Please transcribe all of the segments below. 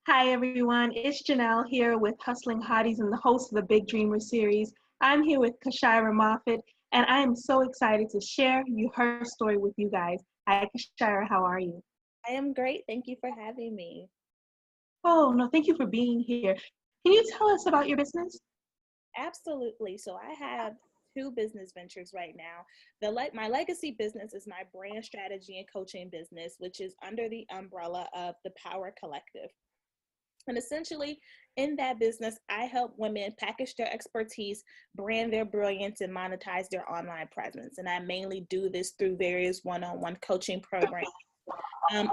Hi everyone, it's Janelle here with Hustling Hotties and the host of the Big Dreamer series. I'm here with Kyshira Moffett and I am so excited to share her story with you guys. Hi Kyshira, how are you? I am great. Thank you for having me. Oh no, thank you for being here. Can you tell us about your business? Absolutely. So I have two business ventures right now. My legacy business is my brand strategy and coaching business, which is under the umbrella of the Power Collective. And essentially, in that business, I help women package their expertise, brand their brilliance, and monetize their online presence. And I mainly do this through various one-on-one coaching programs.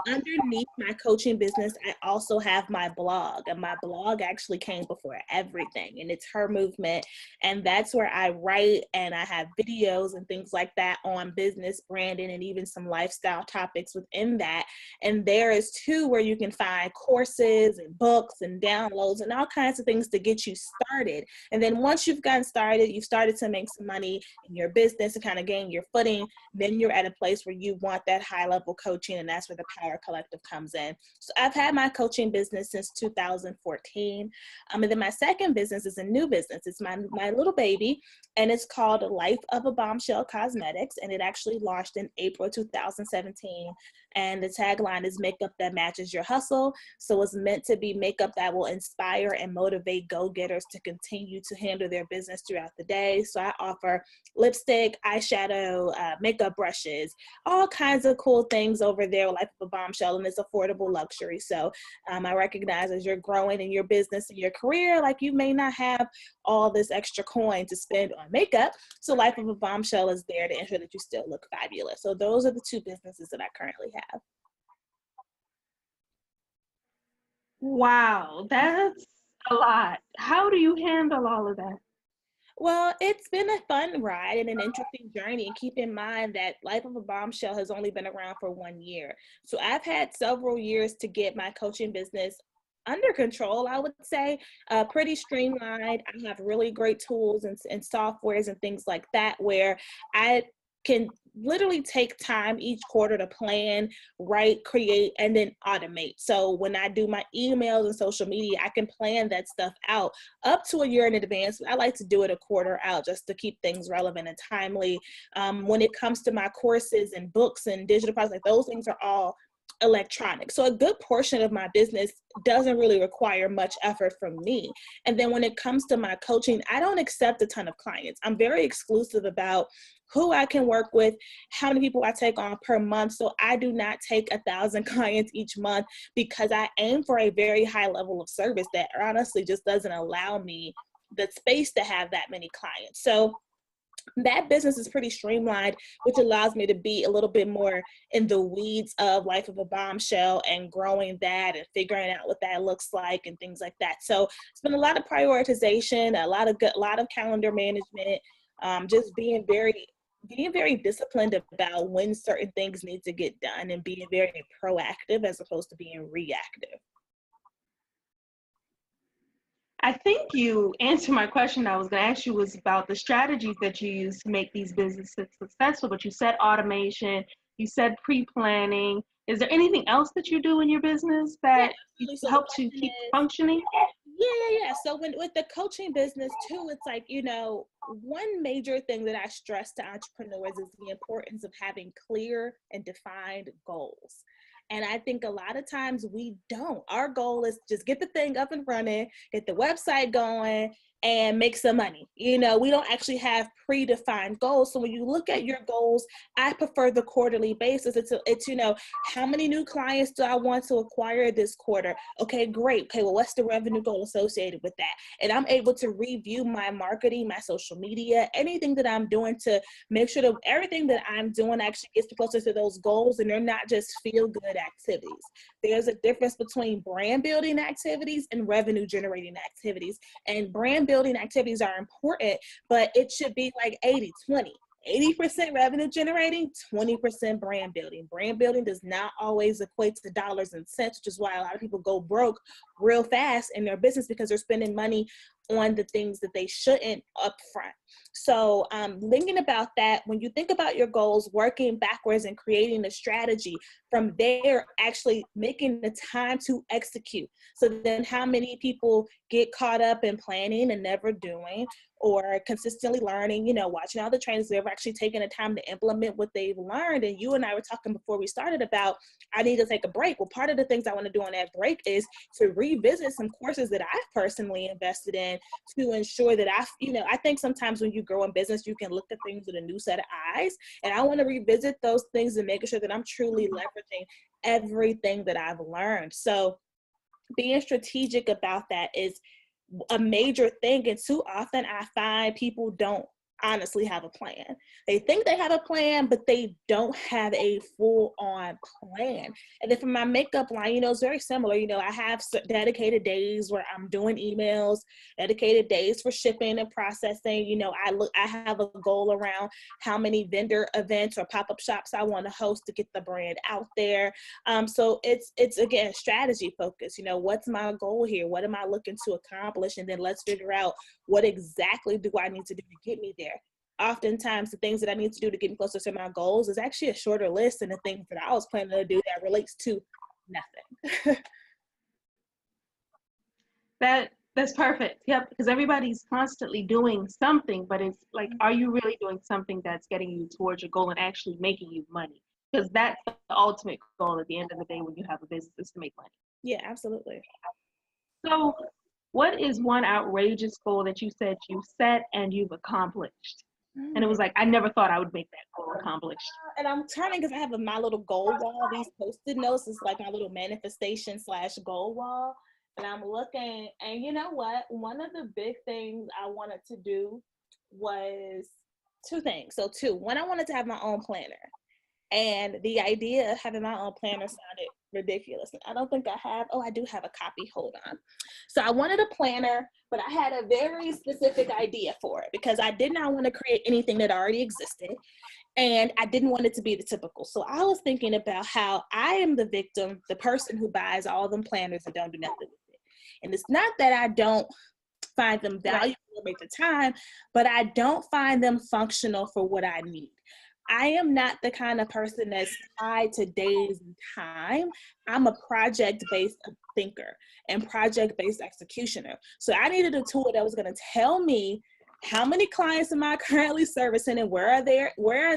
Underneath my coaching business, I also have my blog, and my blog actually came before everything, and it's Hermovement, and that's where I write and I have videos and things like that on business branding and even some lifestyle topics within that. And there is too where you can find courses and books and downloads and all kinds of things to get you started. And then once you've gotten started, you've started to make some money in your business and kind of gain your footing, then you're at a place where you want that high level coaching, and that's where the Power Collective comes in. So I've had my coaching business since 2014. And then my second business is a new business. It's my little baby, and it's called Life of a Bombshell Cosmetics, and it actually launched in April 2017. And the tagline is makeup that matches your hustle. So it's meant to be makeup that will inspire and motivate go-getters to continue to handle their business throughout the day. So I offer lipstick, eyeshadow, makeup brushes, all kinds of cool things over there, Life of a Bombshell, and it's affordable luxury. So I recognize as you're growing in your business and your career, like you may not have all this extra coin to spend on makeup. So Life of a Bombshell is there to ensure that you still look fabulous. So those are the two businesses that I currently have. Wow, that's a lot. How do you handle all of that? Well, it's been a fun ride and an interesting journey. And keep in mind that Life of a Bombshell has only been around for 1 year. So I've had several years to get my coaching business under control, I would say, pretty streamlined. I have really great tools and softwares and things like that where I can literally take time each quarter to plan, write, create, and then automate. So when I do my emails and social media, I can plan that stuff out up to a year in advance. I like to do it a quarter out just to keep things relevant and timely. When it comes to my courses and books and digital products, like those things are all electronic. So a good portion of my business doesn't really require much effort from me. And then when it comes to my coaching, I don't accept a ton of clients. I'm very exclusive about who I can work with, how many people I take on per month. So I do not take 1,000 clients each month because I aim for a very high level of service that honestly just doesn't allow me the space to have that many clients. So that business is pretty streamlined, which allows me to be a little bit more in the weeds of Life of a Bombshell and growing that and figuring out what that looks like and things like that. So it's been a lot of prioritization, a lot of calendar management, just being very disciplined about when certain things need to get done and being very proactive as opposed to being reactive. I think you answered my question I was going to ask you was about the strategies that you use to make these businesses successful, but you said automation, you said pre-planning. Is there anything else that you do in your business Yeah, that absolutely. So the helps you question keep is, functioning? yeah. So with the coaching business too, it's like, one major thing that I stress to entrepreneurs is the importance of having clear and defined goals. And I think a lot of times we don't. Our goal is just get the thing up and running, get the website going, and make some money. We don't actually have predefined goals. So when you look at your goals, I prefer the quarterly basis. It's how many new clients do I want to acquire this quarter? Okay, great. Okay, well, what's the revenue goal associated with that? And I'm able to review my marketing, my social media, anything that I'm doing to make sure that everything that I'm doing actually gets closer to those goals, and they're not just feel good activities. There's a difference between brand building activities and revenue generating activities. And brand building activities are important, but it should be like 80-20. 80% revenue generating, 20% brand building. Brand building does not always equate to dollars and cents, which is why a lot of people go broke real fast in their business because they're spending money on the things that they shouldn't up front. So thinking about that, when you think about your goals, working backwards and creating a strategy, from there actually making the time to execute. So then how many people get caught up in planning and never doing, or consistently learning, you know, watching all the trainings, they've actually taken the time to implement what they've learned. And you and I were talking before we started about, I need to take a break. Well, part of the things I want to do on that break is to revisit some courses that I've personally invested in to ensure that I think sometimes when you grow in business, you can look at things with a new set of eyes. And I want to revisit those things and making sure that I'm truly leveraging everything that I've learned. So being strategic about that is a major thing. And too often I find people don't honestly have a plan. They think they have a plan, but they don't have a full-on plan. And then for my makeup line, you know, it's very similar. You know, I have dedicated days where I'm doing emails, dedicated days for shipping and processing. You know, I have a goal around how many vendor events or pop-up shops I want to host to get the brand out there. So it's again, strategy focused. You know, what's my goal here? What am I looking to accomplish? And then let's figure out what exactly do I need to do to get me there. Oftentimes the things that I need to do to get closer to my goals is actually a shorter list than the things that I was planning to do that relates to nothing. That's perfect. Yep, because everybody's constantly doing something, but it's like, are you really doing something that's getting you towards your goal and actually making you money? Because that's the ultimate goal at the end of the day when you have a business, is to make money. Yeah, absolutely. So what is one outrageous goal that you said you set and you've accomplished? And it was like, I never thought I would make that goal accomplished. And I'm turning because I have my little goal wall. These Post-it notes is like my little manifestation / goal wall. And I'm looking, and you know what? One of the big things I wanted to do was two things. So one, I wanted to have my own planner. And the idea of having my own planner sounded ridiculous. I don't think I have. Oh, I do have a copy. Hold on. So I wanted a planner, but I had a very specific idea for it because I did not want to create anything that already existed. And I didn't want it to be the typical. So I was thinking about how I am the victim, the person who buys all them planners and don't do nothing with it. And it's not that I don't find them valuable or make the time, but I don't find them functional for what I need. I am not the kind of person that's tied to days and time. I'm a project-based thinker and project-based executioner. So I needed a tool that was going to tell me how many clients am I currently servicing and where are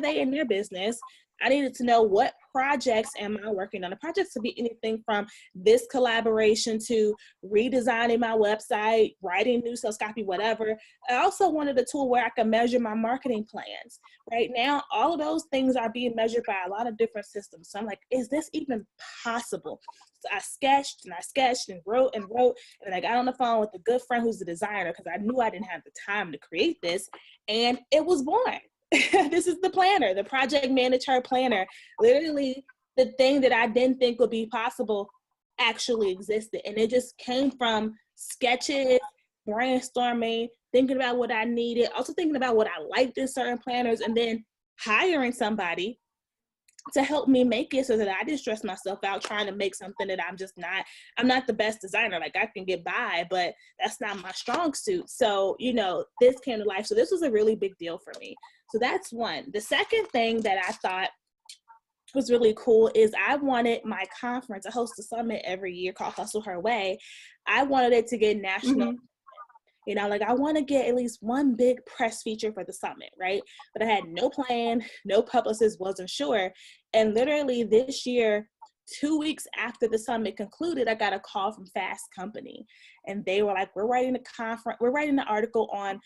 they in their business. I needed to know what projects am I working on. The projects could be anything from this collaboration to redesigning my website, writing new sales copy, whatever. I also wanted a tool where I could measure my marketing plans. Right now, all of those things are being measured by a lot of different systems. So I'm like, is this even possible? So I sketched and wrote. And then I got on the phone with a good friend who's a designer because I knew I didn't have the time to create this. And it was born. This is the planner, the project manager planner. Literally, the thing that I didn't think would be possible actually existed. And it just came from sketches, brainstorming, thinking about what I needed, also thinking about what I liked in certain planners, and then hiring somebody to help me make it so that I didn't stress myself out trying to make something that I'm not the best designer. Like I can get by, but that's not my strong suit. So, you know, this came to life. So this was a really big deal for me. So that's one. The second thing that I thought was really cool is I wanted my conference. I host a summit every year called Hustle Her Way. I wanted it to get national. You know, like I want to get at least one big press feature for the summit, right? But I had no plan, no publicist, wasn't sure. And literally this year, 2 weeks after the summit concluded, I got a call from Fast Company. And they were like, we're writing an article on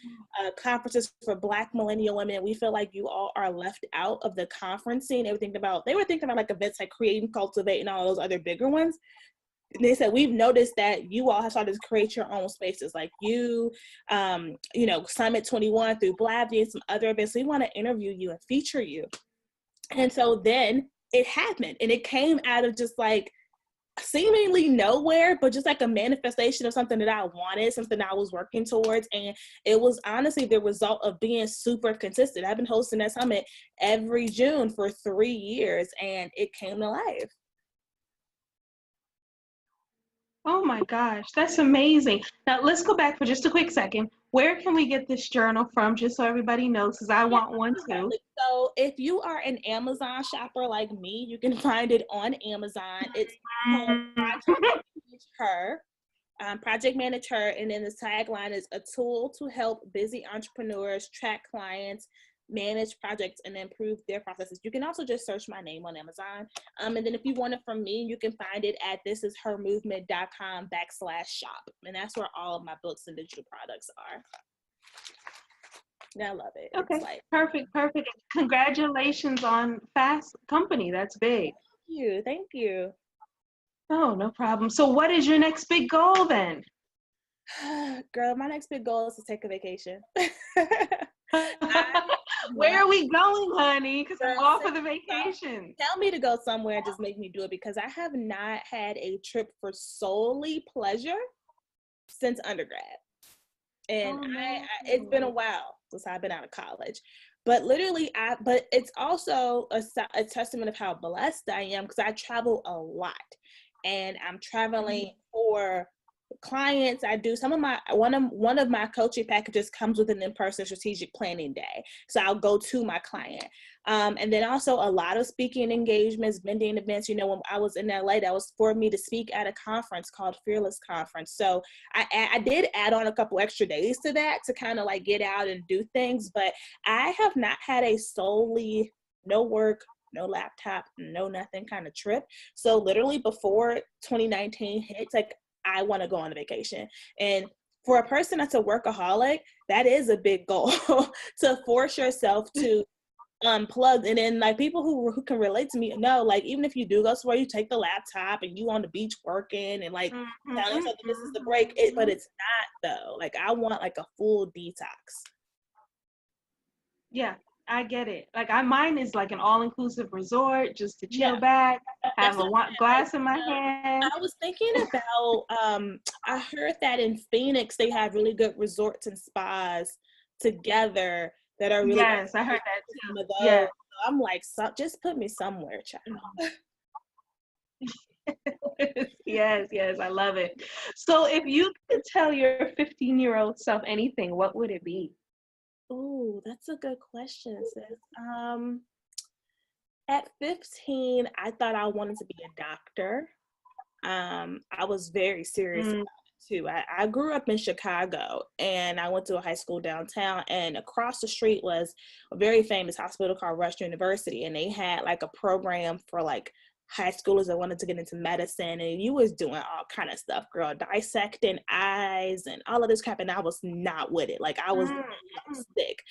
conferences for Black millennial women. We feel like you all are left out of the conference scene. They were thinking about like events like Create and Cultivate and all those other bigger ones. They said, we've noticed that you all have started to create your own spaces, like you know, Summit 21 through Blabby and some other events. We want to interview you and feature you. And so then it happened, and it came out of just like seemingly nowhere, but just like a manifestation of something that I wanted, something I was working towards. And it was honestly the result of being super consistent. I've been hosting that summit every June for 3 years, and it came to life. Oh my gosh, that's amazing. Now let's go back for just a quick second. Where can we get this journal from, just so everybody knows, because I Yeah, want one too. definitely. So if you are an Amazon shopper like me, you can find it on Amazon. It's called Project Her. Project Manage Her, and then the tagline is a tool to help busy entrepreneurs track clients, manage projects, and improve their processes. You can also just search my name on Amazon. And then if you want it from me, you can find it at thisishermovement.com/shop. And that's where all of my books and digital products are. And I love it. Okay, It's like, perfect, perfect. Congratulations on Fast Company. That's big. thank you. Thank you. Oh, no problem. So what is your next big goal then? Girl, my next big goal is to take a vacation. Where are we going, honey? Because I'm Girl, all for the vacation. tell me to go somewhere and just make me do it, because I have not had a trip for solely pleasure since undergrad. And Oh, no. it's been a while since I've been out of college. But literally, but it's also a testament of how blessed I am, because I travel a lot. And I'm traveling for clients. I do some of my one of my coaching packages comes with an in-person strategic planning day, so I'll go to my client, and then also a lot of speaking engagements, vending events. When I was in LA, that was for me to speak at a conference called Fearless Conference, so I did add on a couple extra days to that to kind of like get out and do things. But I have not had a solely no work, no laptop, no nothing kind of trip. So literally before 2019 hits, like, I want to go on a vacation. And for a person that's a workaholic, that is a big goal to force yourself to unplug. And then like people who can relate to me know, like, even if you do go somewhere, you take the laptop and you on the beach working and like telling yourself that this is the break, but it's not though. Like, I want like a full detox. Yeah, I get it. Like mine is like an all-inclusive resort, just to chill Yeah, back, that's have a what glass in my hand. I was thinking about. I heard that in Phoenix they have really good resorts and spas together that are really Yes, I heard that some too. of those. Yeah. So I'm like, just put me somewhere, child. Yes, yes, I love it. So if you could tell your 15-year-old self anything, what would it be? Oh, that's a good question, sis. At 15, I thought I wanted to be a doctor. I was very serious about Mm, it too. I grew up in Chicago, and I went to a high school downtown, and across the street was a very famous hospital called Rush University, and they had like a program for like high schoolers that wanted to get into medicine, and you was doing all kind of stuff, girl, dissecting eyes and all of this crap, and I was not with it. Like, I was mm, sick.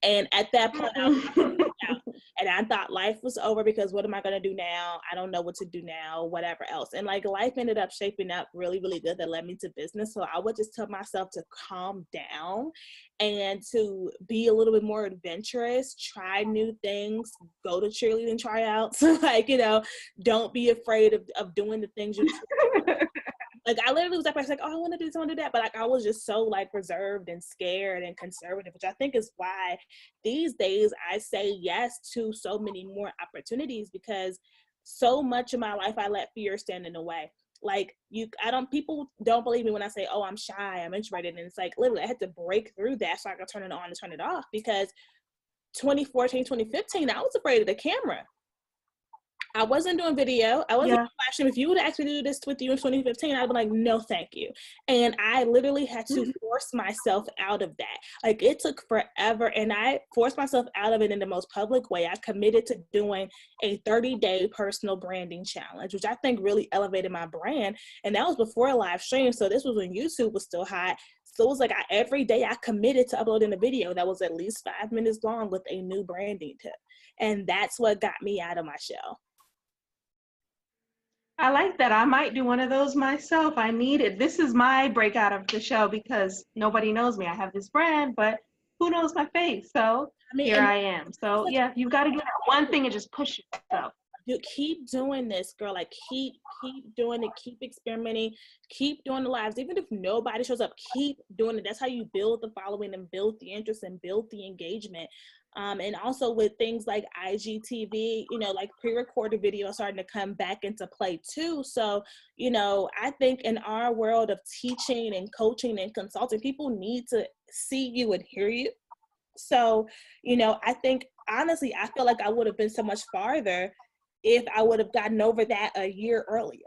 And at that point I was mm. and I thought life was over, because what am I going to do now? I don't know what to do now, whatever else. And like, life ended up shaping up really, really good that led me to business. So I would just tell myself to calm down and to be a little bit more adventurous, try new things, go to cheerleading tryouts, like, don't be afraid of doing the things you like. I literally was like, oh, I want to do this, I want to do that. But like, I was just so like reserved and scared and conservative, which I think is why these days I say yes to so many more opportunities, because so much of my life I let fear stand in the way. Like, people don't believe me when I say, oh, I'm shy, I'm introverted. And it's like, literally, I had to break through that so I could turn it on and turn it off, because 2014, 2015, I was afraid of the camera. I wasn't doing video. I wasn't Yeah. doing live stream. If you would have asked me to do this with you in 2015, I'd be like, no, thank you. And I literally had to force myself out of that. Like, it took forever, and I forced myself out of it in the most public way. I committed to doing a 30-day personal branding challenge, which I think really elevated my brand. And that was before a live stream. So this was when YouTube was still hot. So it was like every day I committed to uploading a video that was at least 5 minutes long with a new branding tip. And that's what got me out of my shell. I like that. I might do one of those myself. I need it. This is my breakout of the show because nobody knows me. I have this brand, but who knows my face? So I mean, here and I am. So yeah, you got to do that one thing and just push yourself. you keep doing this, girl. Like, keep doing it, keep experimenting, keep doing the lives. Even if nobody shows up, keep doing it. That's how you build the following and build the interest and build the engagement. And also with things like IGTV, you know, like pre-recorded video starting to come back into play too. So, you know, I think in our world of teaching and coaching and consulting, people need to see you and hear you. So, you know, I think honestly, I feel like I would have been so much farther if I would have gotten over that a year earlier.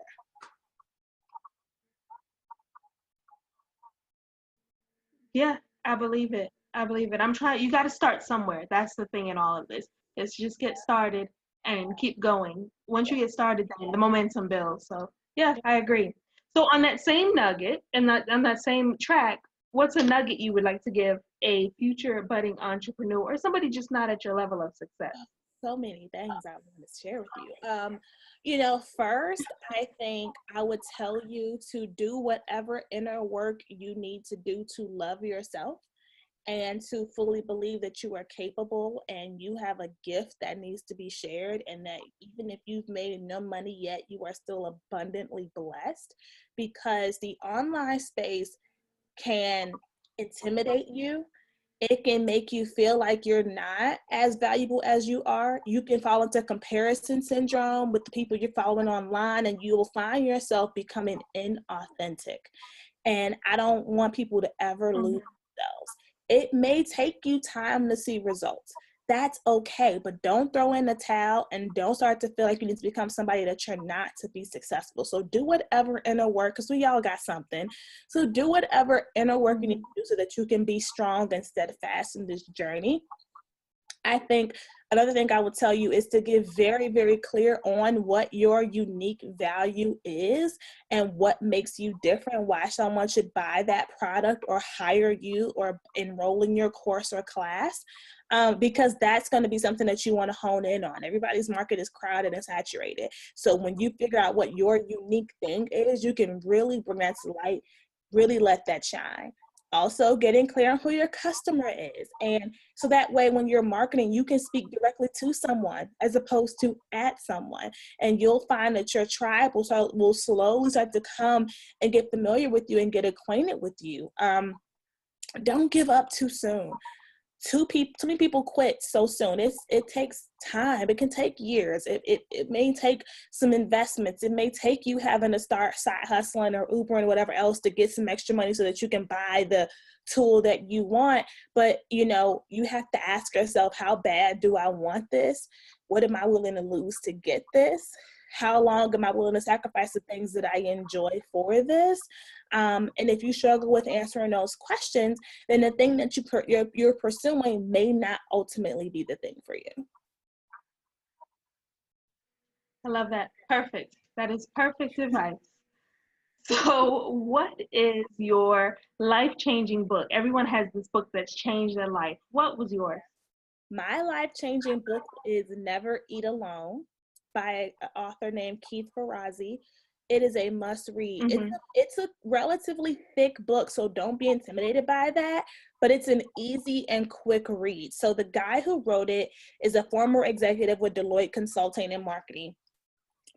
Yeah, I believe it. I believe it. I'm trying, you got to start somewhere. That's the thing in all of this. Is just get started and keep going. Once you get started, then the momentum builds. So, yeah, I agree. So, on that same nugget and that on that same track, what's a nugget you would like to give a future budding entrepreneur or somebody just not at your level of success? So many things I want to share with you. You know, first, I think I would tell you to do whatever inner work you need to do to love yourself and to fully believe that you are capable and you have a gift that needs to be shared, and that even if you've made no money yet, you are still abundantly blessed, because the online space can intimidate you. It can make you feel like you're not as valuable as you are. You can fall into comparison syndrome with the people you're following online, and you will find yourself becoming inauthentic. And I don't want people to ever lose themselves. It may take you time to see results. That's okay, but don't throw in the towel and don't start to feel like you need to become somebody that you're not to be successful. So do whatever inner work, because we all got something. So do whatever inner work you need to do so that you can be strong and steadfast in this journey. I think another thing I would tell you is to get very, very clear on what your unique value is and what makes you different, why someone should buy that product or hire you or enroll in your course or class. Because that's going to be something that you want to hone in on. Everybody's market is crowded and saturated. So when you figure out what your unique thing is, you can really bring that to light, really let that shine. Also, getting clear on who your customer is. And so that way, when you're marketing, you can speak directly to someone as opposed to at someone. And you'll find that your tribe will slowly start to come and get familiar with you and get acquainted with you. Don't give up too soon. Too many people quit so soon. It takes time. It can take years. It may take some investments. It may take you having to start side hustling or Ubering or whatever else to get some extra money so that you can buy the tool that you want. But you know, you have to ask yourself, how bad do I want this? What am I willing to lose to get this? How long am I willing to sacrifice the things that I enjoy for this? And if you struggle with answering those questions, then the thing that you're pursuing may not ultimately be the thing for you. I love that. Perfect. That is perfect advice. So, what is your life-changing book? Everyone has this book that's changed their life. What was yours? My life-changing book is Never Eat Alone by an author named Keith Ferrazzi. It is a must read. It's a relatively thick book, so don't be intimidated by that, but it's an easy and quick read. So the guy who wrote it is a former executive with Deloitte Consulting and Marketing.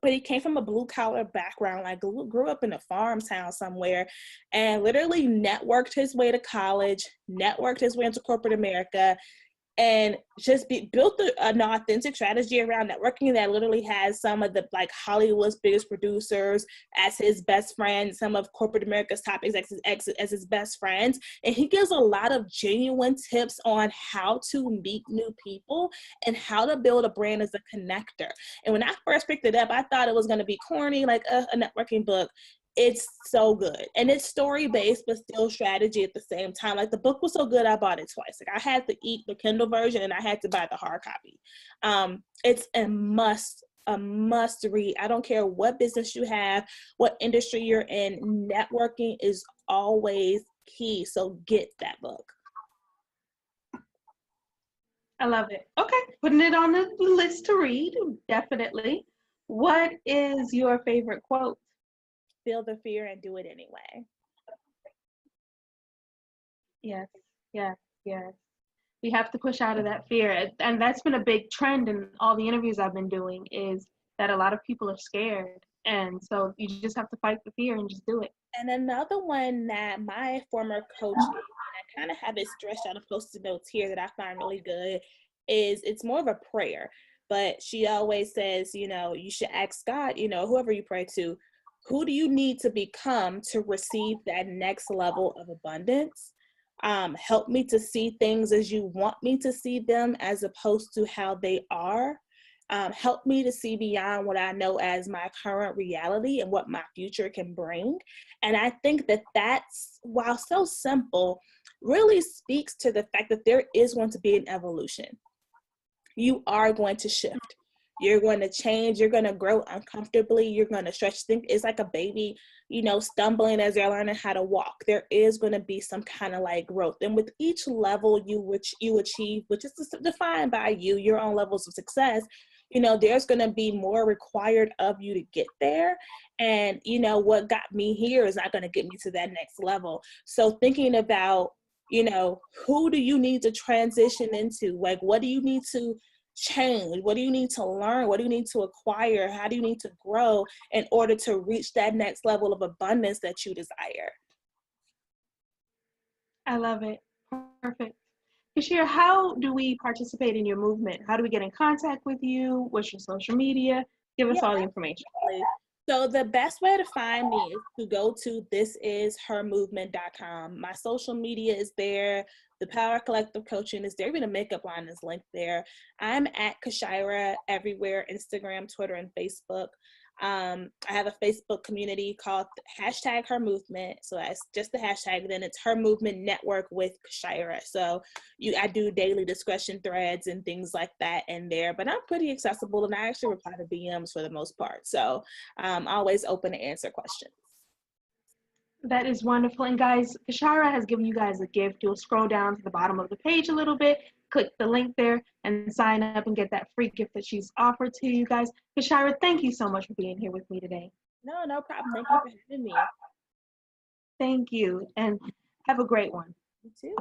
But he came from a blue collar background, like grew up in a farm town somewhere, and literally networked his way to college, networked his way into corporate America, and just built an authentic strategy around networking that literally has some of the like Hollywood's biggest producers as his best friends, some of corporate America's top executives as his best friends. And he gives a lot of genuine tips on how to meet new people and how to build a brand as a connector. And when I first picked it up, I thought it was going to be corny, like a networking book. It's so good, and it's story-based but still strategy at the same time. Like, the book was so good I bought it twice. Like, I had to eat the Kindle version and I had to buy the hard copy. It's a must read. I don't care what business you have, what industry you're in, networking is always key. So get that book. I love it. Okay, putting it on the list to read, definitely. What is your favorite quote? Feel the fear and do it anyway. Yes, yes, yes. We have to push out of that fear. And that's been a big trend in all the interviews I've been doing, is that a lot of people are scared. And so you just have to fight the fear and just do it. And another one that my former coach, and I kind of have it stretched out of post-it notes here that I find really good, is, it's more of a prayer, but she always says, you know, you should ask God, you know, whoever you pray to, who do you need to become to receive that next level of abundance? Help me to see things as you want me to see them, as opposed to how they are. Help me to see beyond what I know as my current reality and what my future can bring. And I think that that's, while so simple, really speaks to the fact that there is going to be an evolution. You are going to shift. You're going to change. You're going to grow uncomfortably. You're going to stretch. Think it's like a baby, you know, stumbling as they're learning how to walk. There is going to be some kind of like growth. And with each level you achieve, which is defined by you, your own levels of success, you know, there's going to be more required of you to get there. And, you know, what got me here is not going to get me to that next level. So thinking about, you know, who do you need to transition into? Like, what do you need to change? What do you need to learn? What do you need to acquire? How do you need to grow in order to reach that next level of abundance that you desire? I love it. Perfect. Kyshira, how do we participate in your movement? How do we get in contact with you? What's your social media? Give us Yeah, all the information. definitely. So the best way to find me is to go to thisishermovement.com. My social media is there. The Power Collective Coaching is there. Even the makeup line is linked there. I'm at Kyshira everywhere, Instagram, Twitter, and Facebook. I have a Facebook community called #Hermovement. So that's just the hashtag. Then it's Her Movement Network with Kyshira. So I do daily discussion threads and things like that in there. But I'm pretty accessible, and I actually reply to DMs for the most part. So I'm always open to answer questions. That is wonderful. And guys, Kyshira has given you guys a gift. You'll scroll down to the bottom of the page a little bit, click the link there, and sign up and get that free gift that she's offered to you guys. Kyshira, thank you so much for being here with me today. No problem. Thank you for having me. Thank you, and have a great one. You too.